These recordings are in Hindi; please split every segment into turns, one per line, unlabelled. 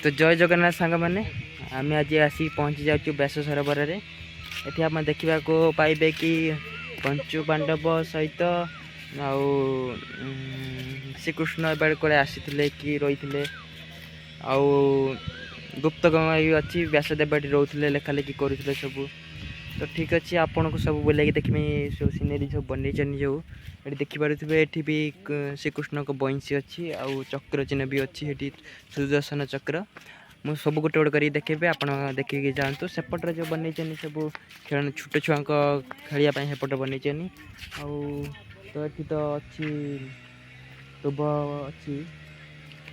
तो जय जगन्नाथ सांग मैंने आम आज आसिक पहुँची जाऊँ व्यास सरोवर में। ये आप देखा पाइबे कि पंचु पांडव सहित आउ श्रीकृष्ण एबार कड़े आसी कि रही आउ गुप्तगम भी अच्छी व्यासदेव ये रोते लेखालेखि करुले सब। तो ठीक अच्छे आपन को सब बुलाई देखी सब सीनेरी सब बन जो ये देखिपे ये भी श्रीकृष्ण को बंशी अच्छी आउ चक्र चिन्ह भी अच्छी ये सुदर्शन चक्र मु सब गोटे गोटे कर देखेबे आप देखिए जातु सेपटे जो बन सब खेल छोट छुआ खेलने सेपटे बन आउ तो ये तो अच्छी दुब अच्छी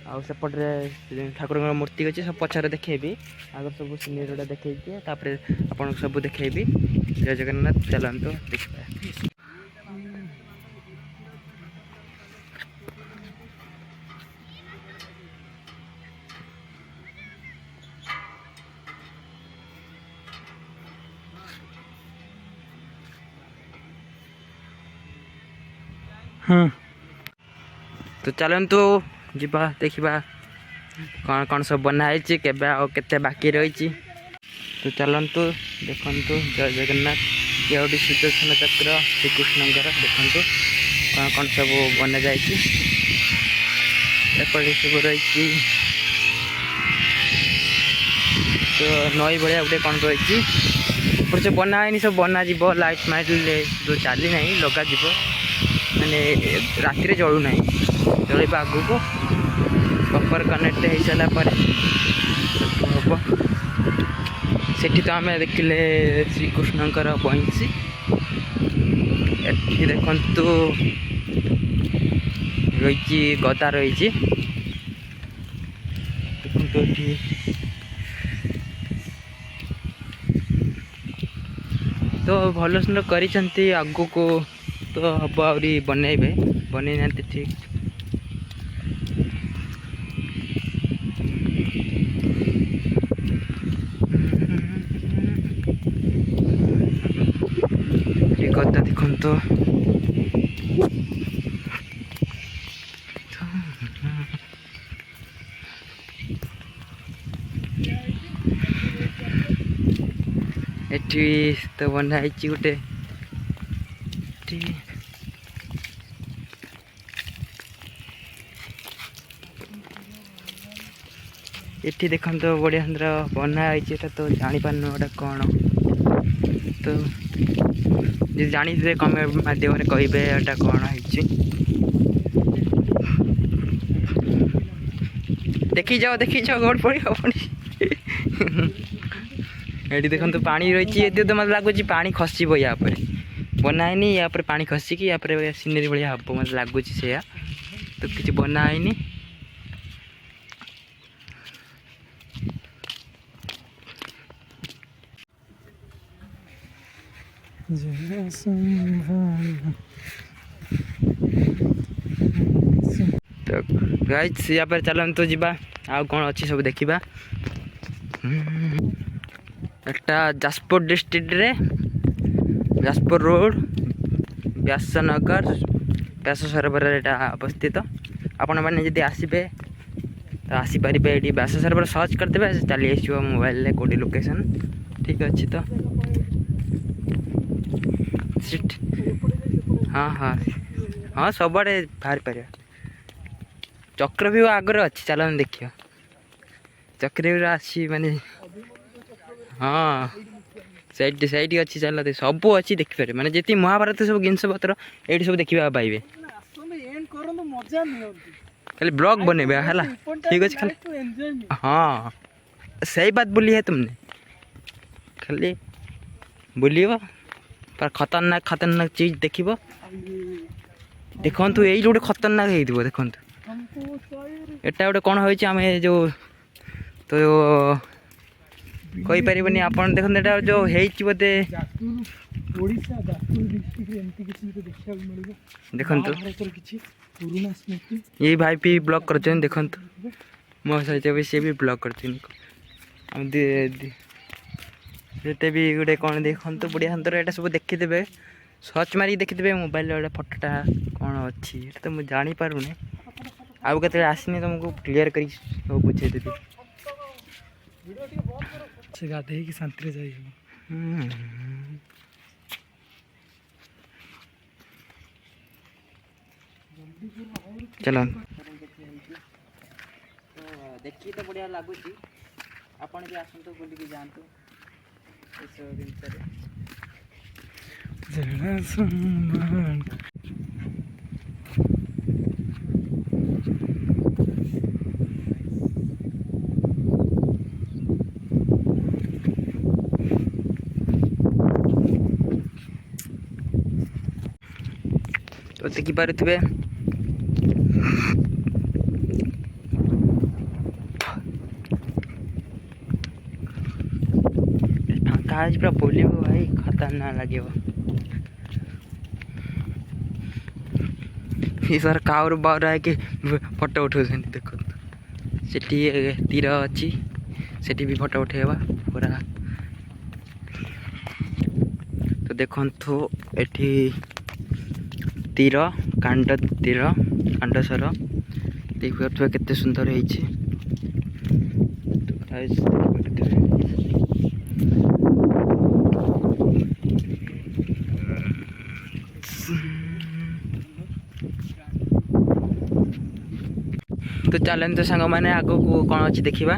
आउ सेपटे ठाकुर मूर्ति अच्छी सब पचार देखेबी आगे सब सीनियर गुड़ा देखे आपन सब देखेबी। जय जगन्नाथ चलते देखा। तो चलतु जीवा देखा कौन कौन सब बनाई के बाकी रही। तो चलतु देखु जय जगन्नाथ ये गोटे सुदर्शन चक्र श्रीकृष्णकर देखु कौन कौन सब बना जाए सब रही। तो नई भाया गोटे कौन रही जो बनाए सब बनाजी लाइट माइट जो चली ना लगा मैंने राति जलू ना जल आग को कपर कनेक्ट हो सारापर हम से तो आम देखिले श्रीकृष्णकर बंशी ये देखु रही गदा रही देखो तो भल सुंदर करी आग को तो हम आहरी बनइबे बनई ना ठीक। गदा देखु तो ये तो बनाई गोटे ये देखो तो बढ़िया सुंदर बनाई तो जापार गोटा कौन तो जी जानी कमेंट माध्यम कहे एटा कौन है देखी जाओ गोड़ पड़ी हबनी ये देखो तो पानी रही ये तो मतलब लगुच पानी खसब या बनाएनी या पानी खसिक या सीनेरी भाया हम मतलब लगुच से तो किसी बनाएनी। तो गाइस या पर चलते जीवा आ कौन अच्छी सब देखा। एटा जाजपुर डिस्ट्रिक्ट रे जाजपुर रोड व्यासनगर व्यास सरोवर अवस्थित। आपण मैंने जब आसबे तो आसीपर ये व्यास सरोवर सर्च करदे चली आसो मोबाइल कौटी लोकेशन ठीक अच्छे। तो हाँ हाँ हाँ सबड़े बाहर पार चक्र भी आगर अच्छी चल देखिए चक्र भी अच्छी माने हाँ सैड सैड अच्छी चलते सब अच्छी देखिपारे माने जी महाभारत सब जिनस पत्र ये सब देखा पाइबे खाली ब्लॉग बनेबे है ठीक अच्छे खाली हाँ सही बात बोली है तुमने खाली बोलिए पर खतरनाक चीज देखिबो देखु यही गोटे खतरनाक हो देखु एटा गोटे कौन होम जो तो कहीपर आप देखते जो होते देखु ये भाई भी ब्लॉग कर देखु मो सहित भी सी भी ब्लॉग करते भी गोटे कौन देखु बढ़िया सुंदर यहाँ सब देखीदे सर्च मारिक देखीदे मोबाइल गोटे फटोटा कौन अच्छी तो मुझे जापारूनी आउ के आसनी तुमको क्लीयर कर बुझे देवी।
से गाधे कि शांति जाई
चलो देखी तो बढ़िया लगुच आपण भी आसतु बुलिकी जातु तो देखी पारे आज पूरा बोलियो भाई खतरनाक लगे सर कावर बावर है कि फोटो उठा देख से तीर अच्छी से भी फोटो उठेवा पूरा तो देखु एठी तीर कांडसर देखिए केते सुंदर है तो चलते सांग मैंने आग को कौन अच्छी देखा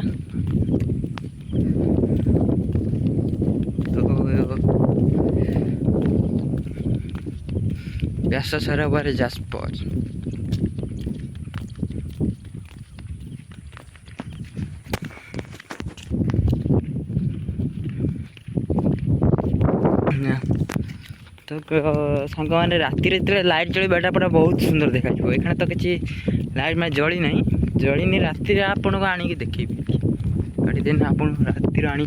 तो व्यास सरोवर जाजपुर तो सांग मैंने राति लाइट जलवाटा पूरा बहुत सुंदर देखा ये तो किसी लाइट मैं जली ना जलिनी राति आपन को आनिक देखेबी गाड़ी दिन आप राति आनी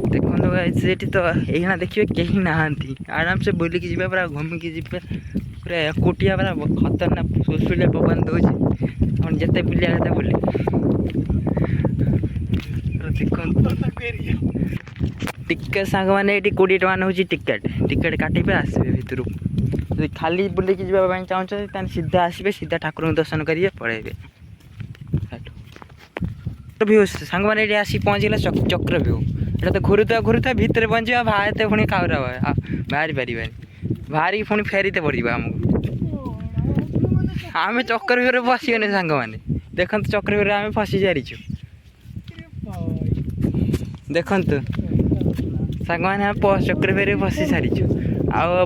देखो तो यही देखिए कहीं नहांती आराम से बुलिकी जी पूरा घूमिकी जी पूरा एकुटिया पूरा खतरनाक सुलसुलिया पवन दूसरी जिते बुलिया जिते बुले टिकेट सांग मैंने ये 20 टका नौ टिकेट काटे आसबे भितर जो खाली बुलिकी जावाई चाहते सीधा आसबे सीधा ठाकुर दर्शन करेंगे पड़ेबे भ्यू सांग मैंने आसी पहुँचला चक्र भ्यू ये तो घुरुता भितर पहुँचा बाहरते पुणी खाऊरा बाहरी पारे बाहरी पुणी फेरीते पड़ा आमको आम चक्र भ्यूरे बसगने सांग मैंने देखते चक्र भ्यूरे आम फसी सारीचु देखु सांग मैंने चक्र भ्यूरे फसी सारीचु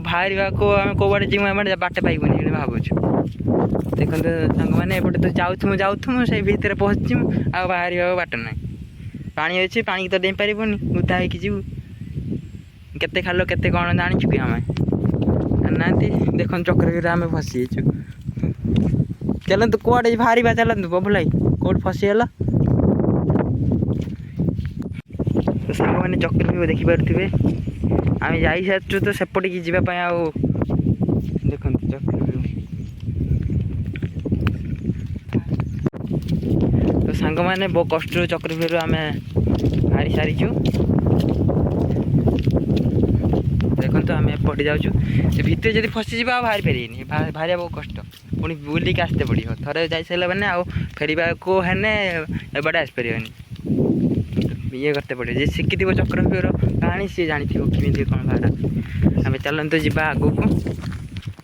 बाहर को आम कौटे जी बाट पाइबनी भावुँ देखते सांग मैंने एपटे तो जाऊँ से भितर पहुँचू आ बाहर बाट ना पानी अच्छे पानी तो दे पारबनी उदा हो जीव केते खाल केते कौन जाचु कि आम ना देख चक्र आम फसी चलतु कौटे बाहर चलतु बबुलाई कौट फसीगला तो सांग मैंने चक्र भी देखिपे आम जा सारी तो सेपटे की जावाई देख चक्र तो सांग मैंने बहु कष्ट चक्र भ्यूर आम बाहरी सारीचु देखो आम एपटे जाऊँ भितर जब फसीज बाहरी पारे बाहर बहुत कष्ट पुणी बुलिक आसते पड़ो थरे जा सारे मैंने आउ फेर को हेने एबाटे आसपारे ये करते पड़े जे शिखी चक्र भ्यूर कहानी सी जानी किमी कौन बाहर आम चलते जा आग को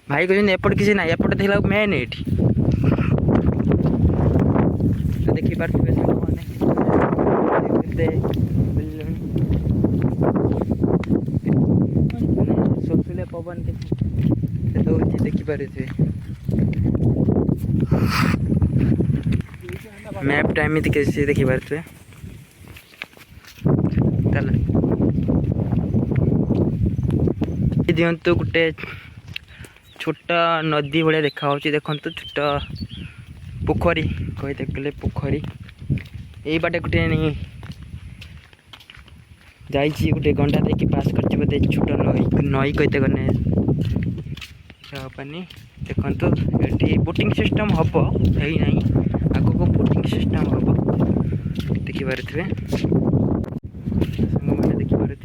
भाई कहते एपटे किसी ना एपटे देखला मेन ये देखिपारे सुलसुलिया पवन दौर देखिपारे मैप टाइम कैसे देखिपारे दिंतु गोटे छोट नदी भाया देखा देखु छोट पोखरी कही देखले पोखरी यही बाटे गोटे जाइए गोटे गंडा देखिए पास कर बोलते छोट नई कहते गने पानी देखु ये बोटिंग सिस्टम हम है ना आग को बोटिंग सिस्टम हम देखिपारे मैंने देखिपारे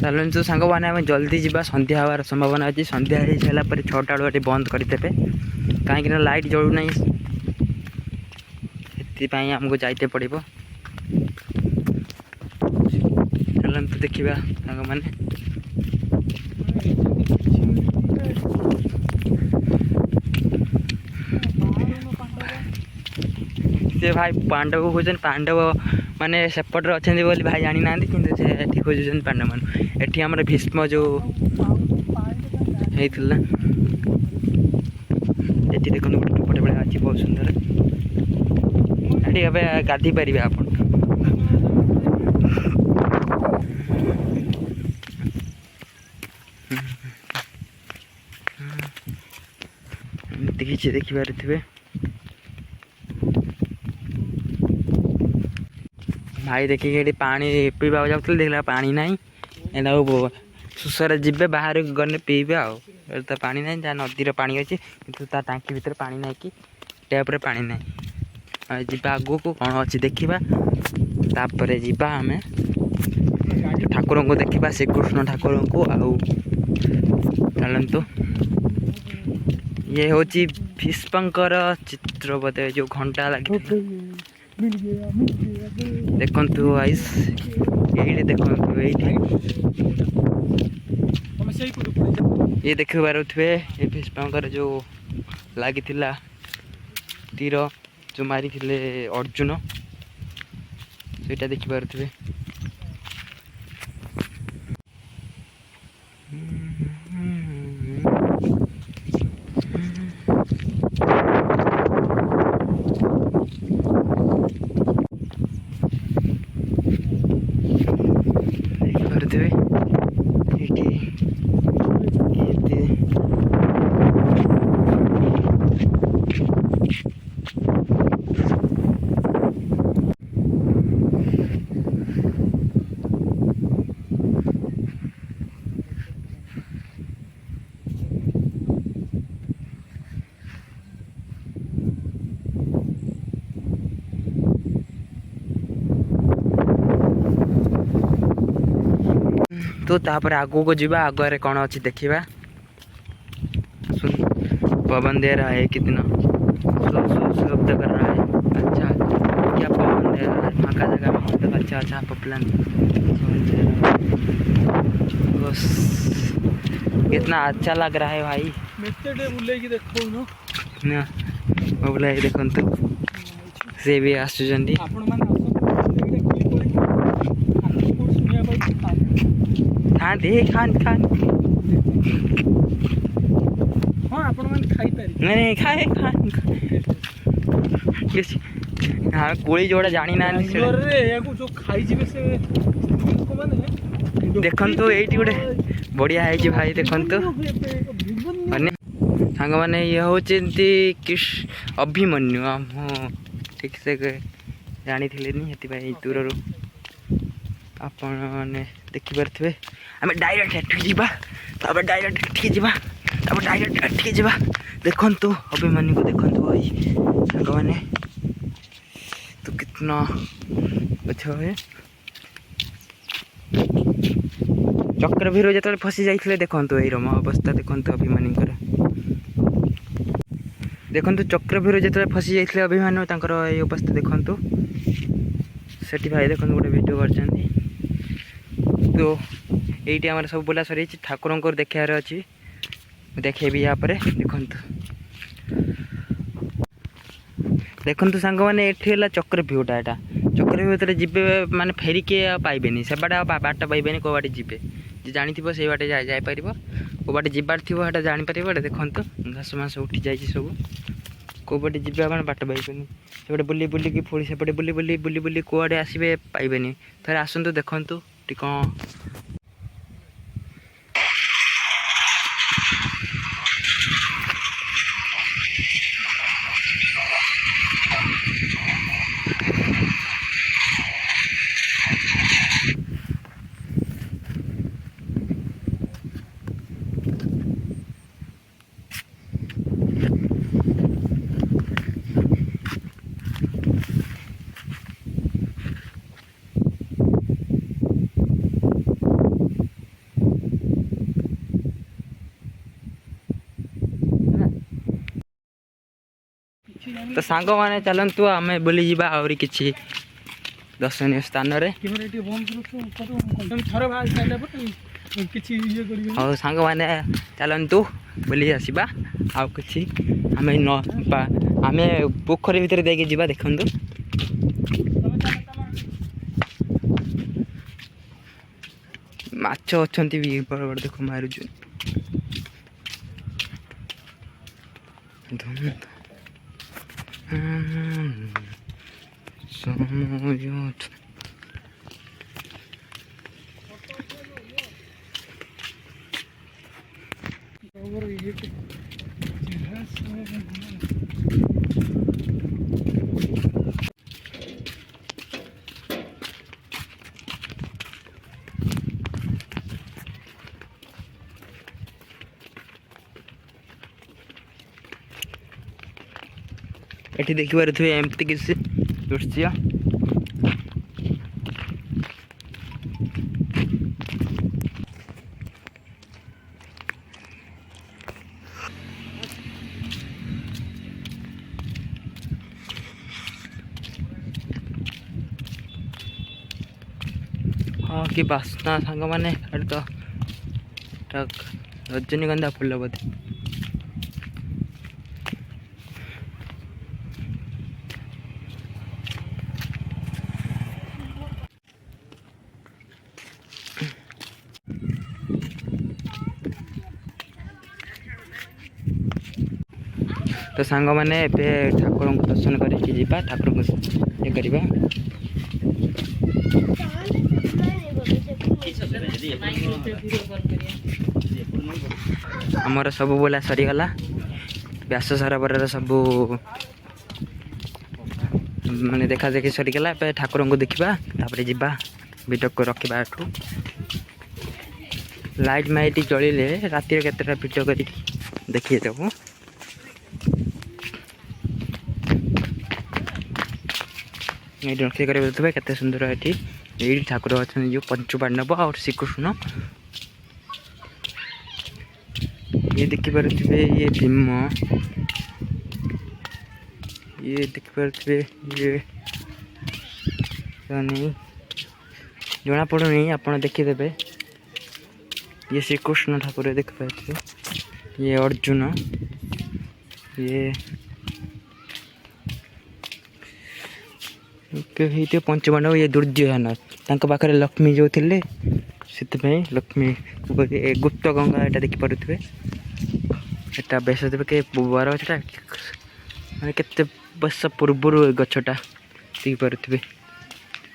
चलु सांग मैंने आम जल्दी जावा संध्या हबार संभावना अच्छी संध्या हो सारापर 6टा बेलू बंद करदेवे कहीं लाइट जलूना से आमको जाइते पड़ो चलते देखा सांग मैंने से भाई पांडव खोज पांडव माने सेपटे अच्छा बोली भाई जानी ना कि खोज पांडव मान एटी आम भीष्म जो होता ये देखो गोटे टोपटे बड़े अच्छी बहुत सुंदर ये गाधी पारे आप किसी देखिपारे भाई देखिए पानी पीवा जाऊँ देखला पानी ना सुसर जी बाहर गने पीबे आ तो पानी ना जहाँ नदीर पानी अच्छे कि टाँकी भितर पानी ना कि टैप्रे पानी ना जा आगू को कौन अच्छी देखा तापर जा आम ठाकुर को देखा श्रीकृष्ण ठाकुर को चलतु ये हूँ भीष्मकर चित्र बोधे जो घंटा लगे देखु आइस ये देखु ये देख पारे ये भीष्मकर जो लगी तीर जो मारी अर्जुन से देखिपे तो तापर आगू को जावा आगे कौन अच्छी देखा पवन दे रहा है कितना शब्द कर रहा है अच्छा क्या पवन दे रहा है फाँका जगह में मतलब अच्छा अच्छा पपलन बस कितना अच्छा लग रहा है भाई ना बुलाई देखो से भी आसुँच हाँ दे खान खान हाँ आपण मैंने खाई पारे नहीं खाए खान हाँ कोड़ी जोड़ा जानी ना जो खाई जीवे से देखन तो एटी गोटे बढ़िया है भाई देखन तो माने सांग माने ये होचंती किस अभिमन्यु हम ठीक से जानी थिले नहीं हेती भाई दूर रो आपण ने देखि परथबे आमे डायरेक्ट एठी जीबा तबे डायरेक्ट एठी जीबा तबे डायरेक्ट एठी जीबा देखन तो अभिमन्यु को देखन तो भाई सांग माने तो कितना अच्छा है चक्रव्यूह जो फसी जाते देखो यम अवस्था देखो अभिमन्युकर देखो चक्रव्यूह जो फसी जाते अभिमन्यु तांकर ये अवस्था देखो सेठी भाई देखो गोटे वीडियो कर तो ये आम सब बोला सर ठाकुर को देखार अच्छी देखेबी यहाँ पर देखो सांग मैंने ये चक्रव्यूहटा यहाँ चक्रव्यूह भीतर जीवे माने फेरिके पाइबेनी से बाट पाइबेनी कौ बाटे जीवे जी जानी से बाटे जापर कौ बाटे जीवार थी जापर देखो घास मास उठी जाए सब कौ बाटे जीवे आप बाट पाइबेनी से बुली बुलिकी पुणी सेपटे बुली बुली बुली बुली कौड़े आसबे पाइबेनी थे आसतु देखु कौन तो सांग मैंने चलतु आम बुली जा आहरी किसी दर्शनीय स्थान हाँ सांग मैंने चलतु बुली आसवा आउ कि आम आम पोखरी भितर देखिए जा देखु माछ अच्छा भी बड़ बड़ देख मारुच एठी देखि पारे एमती किसी दृश्य हाँ कि बास्ना सांग मैंने तो रजनीगंधा फुल बोधे तो सांग मैंने ठाकुर को दर्शन करके जीवा ठाकुर को ये करवा आमर सब बोला सरीगला व्यास सरोवर सब माने देखा देखी सरीगला ठाकुर को देखा तापर जीवा वीडियो को रखा एठू लाइट माइट जलिले राति केतेटा वीडियो कर देखिए देबू ये रक्षा कर केते सुंदर ये ठाकुर अच्छा जो पंच पांडव और श्रीकृष्ण ये देखी पारे ये भीम ये देखी पारे ये नहीं जना पड़ूनी आप देखीदे ये श्रीकृष्ण ठाकुर देख पारे ये अर्जुन ये पंचपांडव ये दुर्योधन पाखे लक्ष्मी जो थे से लक्ष्मी गुप्त गंगा यहाँ देखिपे एटा बेस देखे बर गछटा मैंने केते वर्ष पूर्व गछटा देखिपे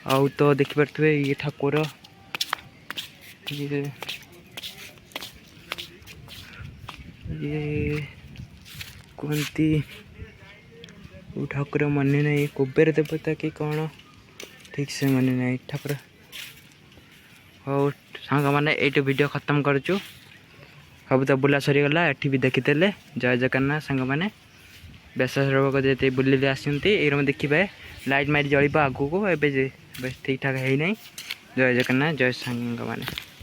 आउ तो देखिपे ये ठाकुर ये कहती ठाकुर मने नहीं कुबेर देवता कि कौन ठीक से मने नहीं ठाकुर हाँ सांग मैंने ये वीडियो खत्म करुचु सब तो बुला सरीगला एटी भी देखीदे जय जगन्नाथ सांग मैंने व्यास सरोवर जो बुले आसती ये देखिए लाइट माइट जल आगू को ठीक ठाक है नहीं जय जगन्नाथ जय सांग मैंने।